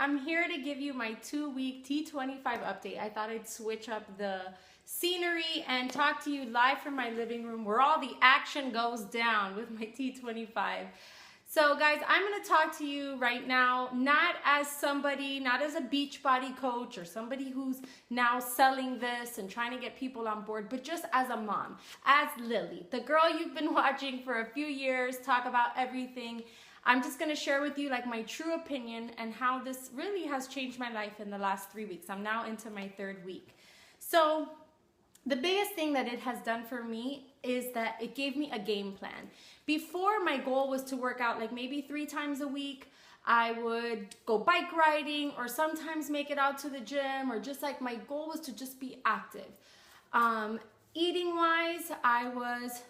I'm here to give you my 2-week T25 update. I thought I'd switch up the scenery and talk to you live from my living room where all the action goes down with my T25. So guys, I'm going to talk to you right now, not as somebody, not as a Beachbody coach or somebody who's now selling this and trying to get people on board, but just as a mom, as Lily, the girl you've been watching for a few years talk about everything. I'm just going to share with you like my true opinion and how this really has changed my life in the last 3 weeks. I'm now into my 3rd week. So the biggest thing that it has done for me is that it gave me a game plan. Before, my goal was to work out like maybe 3 times a week. I would go bike riding or sometimes make it out to the gym, or just like my goal was to just be active. Eating wise, I was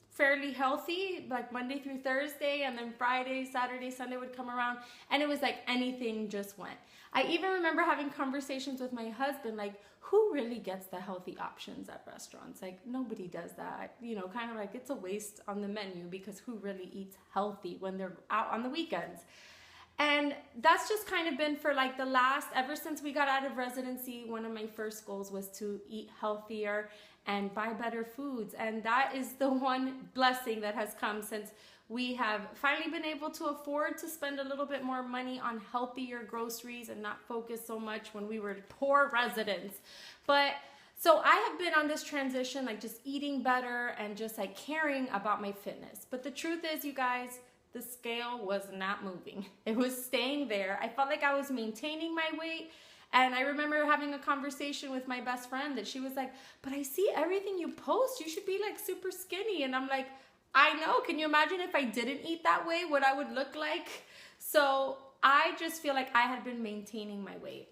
fairly healthy, like Monday through Thursday, and then Friday, Saturday, Sunday would come around, and it was like anything just went. I even remember having conversations with my husband, like, who really gets the healthy options at restaurants? Like, nobody does that. You know, kind of like it's a waste on the menu, because who really eats healthy when they're out on the weekends? And that's just kind of been for like ever since we got out of residency, one of my first goals was to eat healthier and buy better foods. And that is the one blessing that has come since we have finally been able to afford to spend a little bit more money on healthier groceries and not focus so much when we were poor residents. But so I have been on this transition, like just eating better and just like caring about my fitness. But the truth is, you guys, the scale was not moving. It was staying there. I felt like I was maintaining my weight. And I remember having a conversation with my best friend that she was like, but I see everything you post. You should be like super skinny. And I'm like, I know. Can you imagine if I didn't eat that way, what I would look like? So I just feel like I had been maintaining my weight.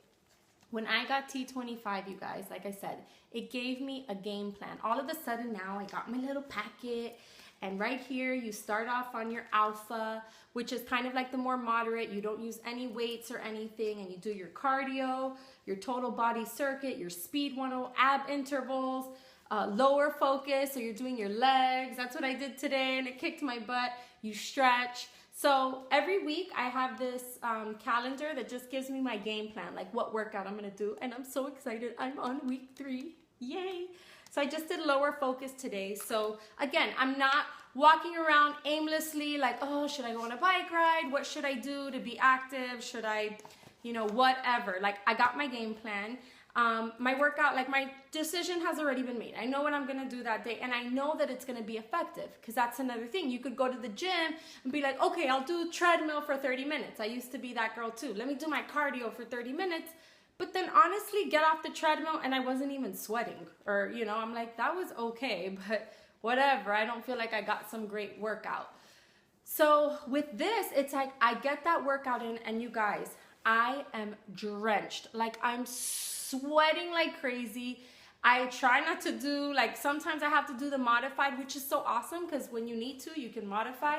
When I got T25, you guys, like I said, it gave me a game plan. All of a sudden now I got my little packet. And right here, you start off on your alpha, which is kind of like the more moderate. You don't use any weights or anything, and you do your cardio, your total body circuit, your speed 100 ab intervals, lower focus, so you're doing your legs. That's what I did today, and it kicked my butt. You stretch. So every week, I have this calendar that just gives me my game plan, like what workout I'm gonna do, and I'm so excited. I'm on week 3. Yay! So I just did lower focus today. So again, I'm not walking around aimlessly like, oh, should I go on a bike ride? What should I do to be active? Should I, you know, whatever. Like, I got my game plan. My workout, like my decision has already been made. I know what I'm gonna do that day, and I know that it's gonna be effective, because that's another thing. You could go to the gym and be like, okay, I'll do treadmill for 30 minutes. I used to be that girl too. Let me do my cardio for 30 minutes. But then honestly, get off the treadmill and I wasn't even sweating. Or, you know, I'm like, that was okay, but whatever. I don't feel like I got some great workout. So with this, it's like I get that workout in, and you guys, I am drenched. Like, I'm sweating like crazy. I try not to do, like, sometimes I have to do the modified, which is so awesome, because when you need to, you can modify.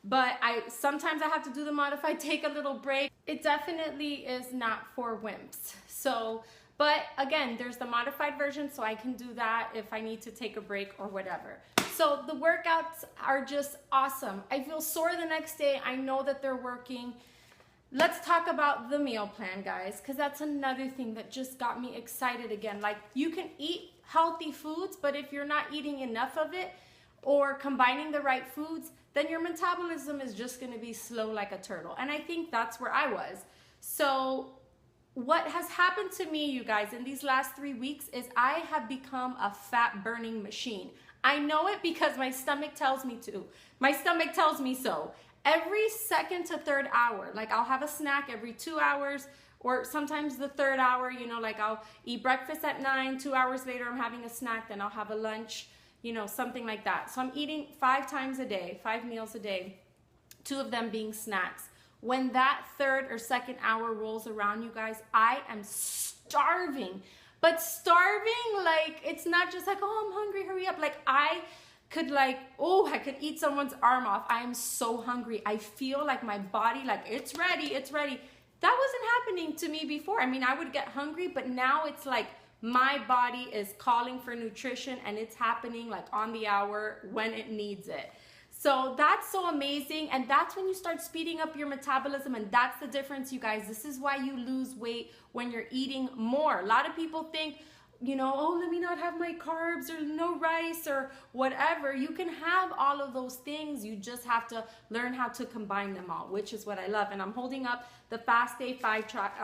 But sometimes I have to do the modified, take a little break. It definitely is not for wimps. So, but again, there's the modified version, so I can do that if I need to take a break or whatever. So the workouts are just awesome. I feel sore the next day. I know that they're working. Let's talk about the meal plan, guys, because that's another thing that just got me excited again. Like, you can eat healthy foods, but if you're not eating enough of it or combining the right foods, then your metabolism is just going to be slow like a turtle. And I think that's where I was. So what has happened to me, you guys, in these last 3 weeks is I have become a fat burning machine. I know it because my stomach tells me to. My stomach tells me so. Every second to third hour, like I'll have a snack every 2 hours, or sometimes the 3rd hour, you know, like I'll eat breakfast at 9, 2 hours later I'm having a snack, then I'll have a lunch, you know, something like that. So I'm eating 5 times a day, 5 meals a day, 2 of them being snacks. When that 3rd or 2nd hour rolls around, you guys, I am starving. But starving, like, it's not just like, oh, I'm hungry, hurry up. Like, I could like, oh, I could eat someone's arm off. I am so hungry. I feel like my body, like, it's ready, it's ready. That wasn't happening to me before. I mean, I would get hungry, but now it's like, my body is calling for nutrition, and it's happening like on the hour when it needs it. So that's so amazing. And that's when you start speeding up your metabolism. And that's the difference, you guys. This is why you lose weight when you're eating more. A lot of people think, you know, oh, let me not have my carbs or no rice or whatever. You can have all of those things. You just have to learn how to combine them all, which is what I love. And I'm holding up the Fast Day 5 track.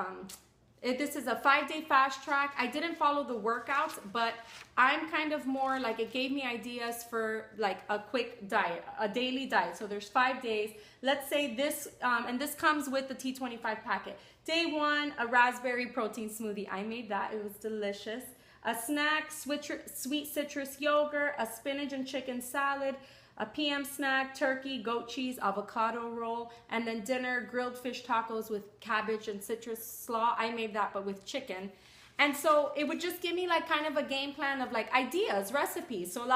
This is a 5-day fast track. I didn't follow the workouts, but I'm kind of more like, it gave me ideas for like a quick diet, a daily diet. So there's 5 days. Let's say this, and this comes with the T25 packet. Day 1, a raspberry protein smoothie. I made that. It was delicious. A snack, sweet citrus yogurt, a spinach and chicken salad, a PM snack, turkey, goat cheese, avocado roll, and then dinner, grilled fish tacos with cabbage and citrus slaw. I made that, but with chicken. And so it would just give me like kind of a game plan of like ideas, recipes. So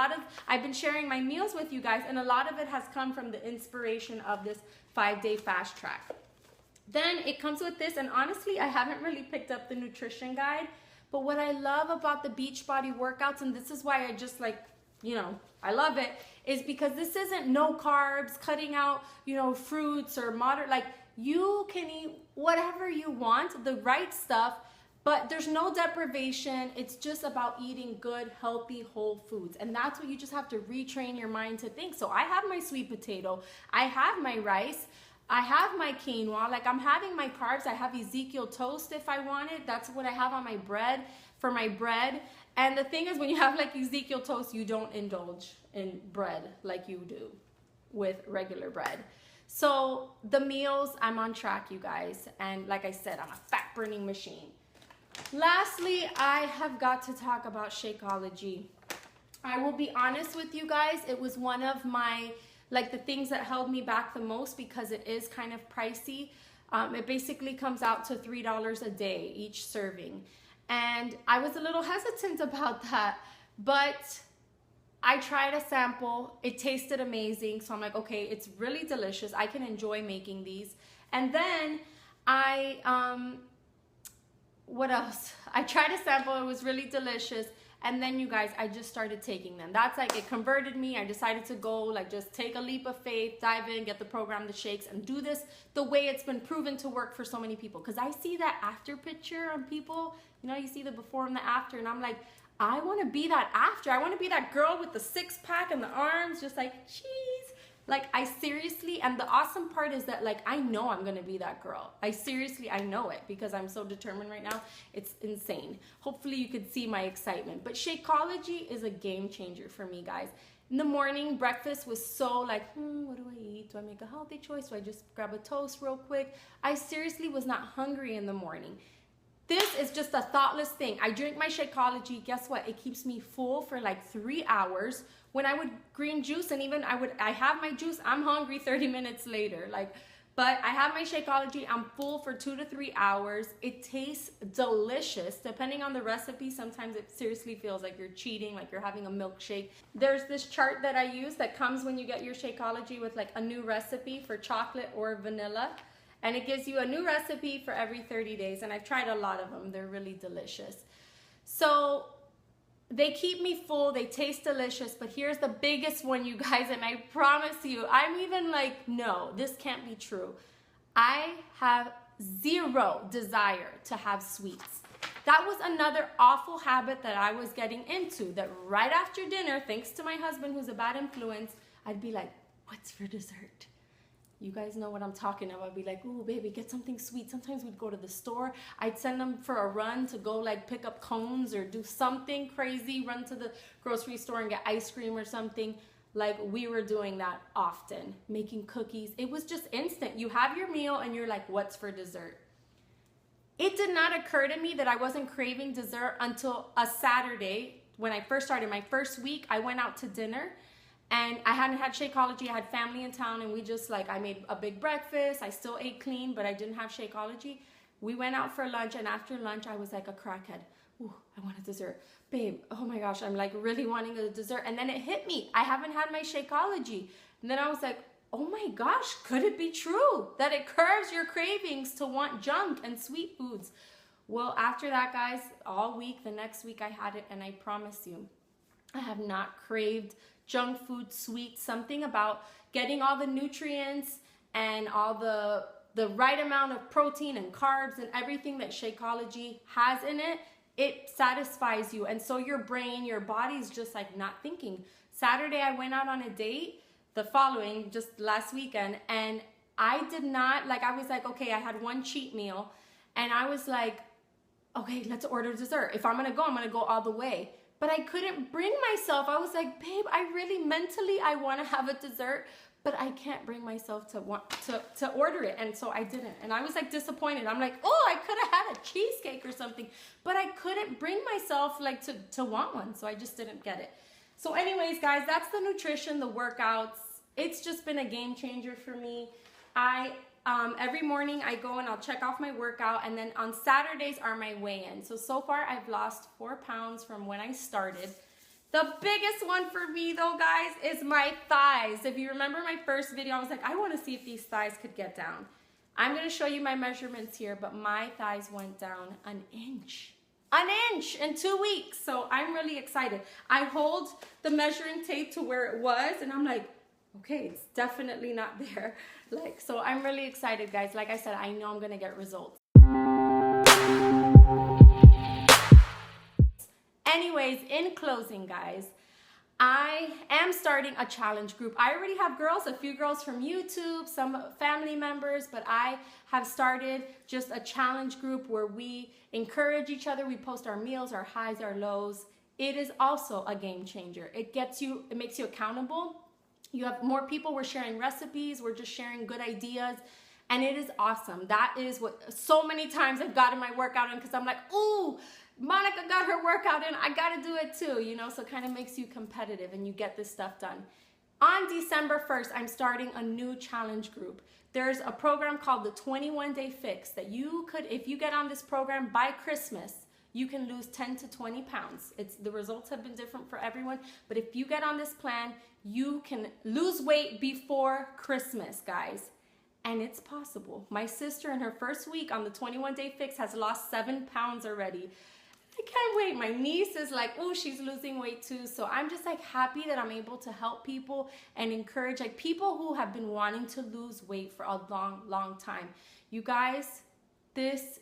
I've been sharing my meals with you guys, and a lot of it has come from the inspiration of this 5-day fast track. Then it comes with this, and honestly, I haven't really picked up the nutrition guide, but what I love about the Beachbody workouts, and this is why I just like, you know, I love it, is because this isn't no carbs, cutting out, you know, fruits or moderate, like you can eat whatever you want, the right stuff, but there's no deprivation. It's just about eating good, healthy, whole foods. And that's what you just have to retrain your mind to think. So I have my sweet potato, I have my rice, I have my quinoa, like I'm having my carbs. I have Ezekiel toast if I want it. That's what I have on my bread, for my bread. And the thing is, when you have like Ezekiel toast, you don't indulge in bread like you do with regular bread. So the meals, I'm on track, you guys. And like I said, I'm a fat burning machine. Lastly, I have got to talk about Shakeology. I will be honest with you guys, it was one of my, like the things that held me back the most because it is kind of pricey. It basically comes out to $3 a day, each serving. And I was a little hesitant about that, but I tried a sample. It tasted amazing. So I'm like, okay, it's really delicious. I can enjoy making these. And then what else? I tried a sample. It was really delicious. And then you guys, I just started taking them. That's like, it converted me. I decided to go, like, just take a leap of faith, dive in, get the program, the shakes, and do this the way it's been proven to work for so many people. Because I see that after picture on people, you know, you see the before and the after, and I'm like, I want to be that after. I want to be that girl with the 6-pack and the arms, just like, cheese. Like, I seriously, and the awesome part is that, like, I know I'm going to be that girl. I know it because I'm so determined right now. It's insane. Hopefully you could see my excitement. But Shakeology is a game changer for me, guys. In the morning, breakfast was so like, what do I eat? Do I make a healthy choice? Do I just grab a toast real quick? I seriously was not hungry in the morning. This is just a thoughtless thing. I drink my Shakeology. Guess what? It keeps me full for like 3 hours. When I would green juice, and even I have my juice, I'm hungry 30 minutes later. Like, but I have my Shakeology. I'm full for 2 to 3 hours. It tastes delicious. Depending on the recipe, sometimes it seriously feels like you're cheating, like you're having a milkshake. There's this chart that I use that comes when you get your Shakeology with like a new recipe for chocolate or vanilla. And it gives you a new recipe for every 30 days. And I've tried a lot of them. They're really delicious. So they keep me full. They taste delicious. But here's the biggest one, you guys. And I promise you, I'm even like, no, this can't be true. I have zero desire to have sweets. That was another awful habit that I was getting into. That right after dinner, thanks to my husband, who's a bad influence, I'd be like, what's for dessert? You guys know what I'm talking about. I'd be like, ooh, baby, get something sweet. Sometimes we'd go to the store. I'd send them for a run to go like pick up cones or do something crazy, run to the grocery store and get ice cream or something. Like, we were doing that often, making cookies. It was just instant. You have your meal and you're like, what's for dessert? It did not occur to me that I wasn't craving dessert until a Saturday. When I first started my first week, I went out to dinner. And I hadn't had Shakeology. I had family in town, and we just like, I made a big breakfast. I still ate clean, but I didn't have Shakeology. We went out for lunch, and after lunch, I was like a crackhead. Ooh, I want a dessert. Babe, oh my gosh, I'm like really wanting a dessert. And then it hit me. I haven't had my Shakeology. And then I was like, oh my gosh, could it be true that it curbs your cravings to want junk and sweet foods? Well, after that, guys, all week, the next week I had it, and I promise you, I have not craved junk food, sweet, something about getting all the nutrients and all the right amount of protein and carbs and everything that Shakeology has in it, it satisfies you. And so your brain, your body's just like not thinking. Saturday, I went out on a date, the following, just last weekend, and I did not, like, I was like, okay, I had one cheat meal, and I was like, okay, let's order dessert. If I'm gonna go all the way. But I couldn't bring myself. I was like, babe, I really mentally, I wanna have a dessert, but I can't bring myself to want to order it. And so I didn't. And I was like disappointed. I'm like, oh, I could have had a cheesecake or something, but I couldn't bring myself like to want one. So I just didn't get it. So anyways, guys, that's the nutrition, the workouts. It's just been a game changer for me. Every morning I go and I'll check off my workout, and then on Saturdays are my weigh-in. So far I've lost 4 pounds from when I started. The biggest one for me though, guys, is my thighs. If you remember my first video, I was like, I want to see if these thighs could get down. I'm going to show you my measurements here, but my thighs went down an inch. An inch in 2 weeks. So I'm really excited. I hold the measuring tape to where it was, and I'm like, okay, it's definitely not there. Like, so I'm really excited, guys. Like I said, I know I'm gonna get results. Anyways, in closing, guys, I am starting a challenge group. I already have girls, a few girls from YouTube, some family members, but I have started just a challenge group where we encourage each other. We post our meals, our highs, our lows. It is also a game changer. It makes you accountable. You have more people. We're sharing recipes. We're just sharing good ideas. And it is awesome. That is what so many times I've gotten my workout in, because I'm like, ooh, Monica got her workout in. I got to do it too, you know? So it kind of makes you competitive and you get this stuff done. On December 1st, I'm starting a new challenge group. There's a program called the 21-Day Fix that you could, if you get on this program by Christmas, you can lose 10 to 20 pounds. The results have been different for everyone, but if you get on this plan, you can lose weight before Christmas, guys. And it's possible. My sister in her first week on the 21-Day Fix has lost 7 pounds already. I can't wait. My niece is like, oh, she's losing weight too. So I'm just like happy that I'm able to help people and encourage like people who have been wanting to lose weight for a long, long time. You guys, this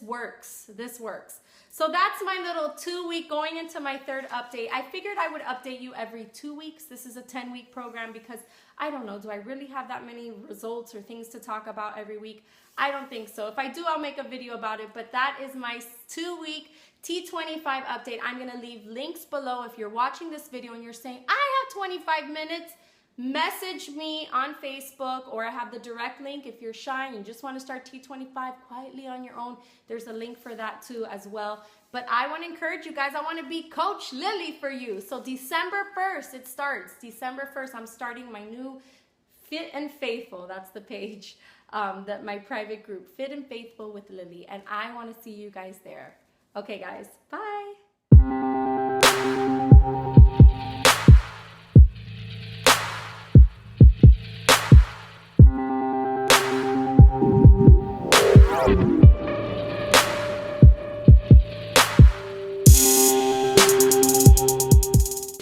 works. This works. So that's my little 2-week going into my third update. I figured I would update you every 2 weeks. This is a 10-week program because I don't know, do I really have that many results or things to talk about every week? I don't think so. If I do, I'll make a video about it, but that is my 2-week T25 update. I'm gonna leave links below. If you're watching this video and you're saying, I have 25 minutes, message me on Facebook, or I have the direct link. If you're shy and you just want to start T25 quietly on your own, there's a link for that too as well. But I want to encourage you guys. I want to be Coach Lily for you. So December 1st, it starts. December 1st, I'm starting my new Fit and Faithful. That's the page, my private group, Fit and Faithful with Lily. And I want to see you guys there. Okay, guys. Bye.